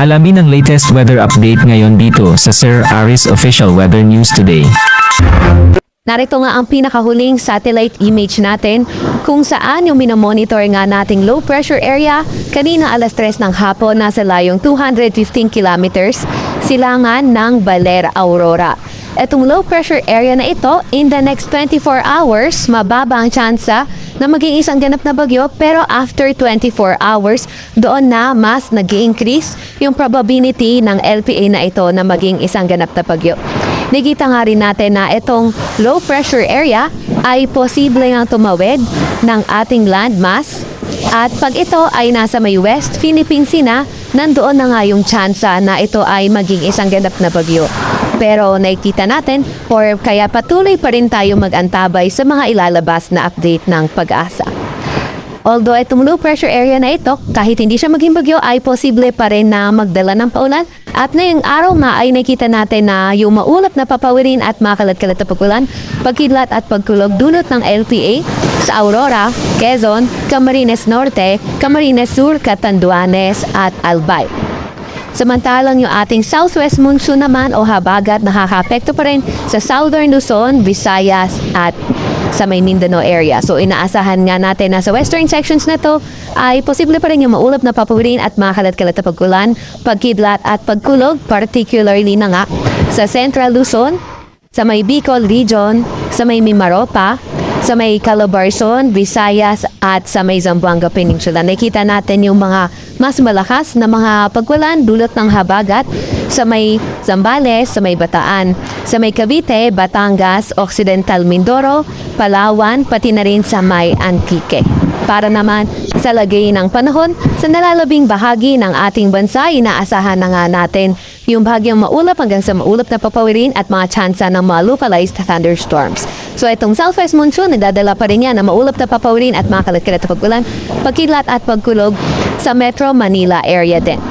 Alamin ang latest weather update ngayon dito sa Sir Aris Official Weather News Today. Narito nga ang pinakahuling satellite image natin kung saan yung minomonitor nga nating low pressure area kanina alas 3 ng hapon nasa layong 215 kilometers silangan ng Baler, Aurora. Etong low pressure area na ito, in the next 24 hours, mababa ang tsansa na maging isang ganap na bagyo, pero after 24 hours, doon na mas nag-increase yung probability ng LPA na ito na maging isang ganap na bagyo. Nakita nga rin natin na itong low pressure area ay posible ngang tumawid ng ating landmass, at pag ito ay nasa may West Philippine Sea na, nandoon na nga yung tsansa na ito ay maging isang ganap na bagyo. Pero nakikita natin or kaya patuloy pa rin tayo mag-antabay sa mga ilalabas na update ng Pag-asa. Although itong low pressure area na ito, kahit hindi siya maging bagyo, ay posible pa rin na magdala ng paulan. At ngayong araw nga ay nakita natin na yung maulap na papawirin at makalat-kalat na pagkulan, pagkidlat at pagkulog dulot ng LPA sa Aurora, Quezon, Camarines Norte, Camarines Sur, Catanduanes at Albay. Samantalang yung ating southwest monsoon naman o habagat nakaka-apekto pa rin sa southern Luzon, Visayas at sa may Mindanao area. So inaasahan nga natin na sa western sections na to ay posible pa rin yung maulap na papawirin at makalat-kalat na pagkulan, pagkidlat at pagkulog, particularly na nga sa central Luzon, sa may Bicol region, sa may Mimaropa, sa may Calabarzon, Visayas at sa may Zamboanga Peninsula. Nakita natin yung mga mas malakas na mga pagkulan dulot ng habagat sa may Zambales, sa may Bataan, sa may Cavite, Batangas, Occidental Mindoro, Palawan, pati na rin sa may Antique. Para naman sa lagay ng panahon sa nalalabing bahagi ng ating bansa, inaasahan na nga natin yung bahagyang maulap hanggang sa maulap na papawirin at mga tsansa ng mga localized thunderstorms. So itong southwest monsoon, nadadala pa rin yan na maulap na papawirin at mga kalat-kalat na pagkulan, pagkidlat at pagkulog sa Metro Manila area din.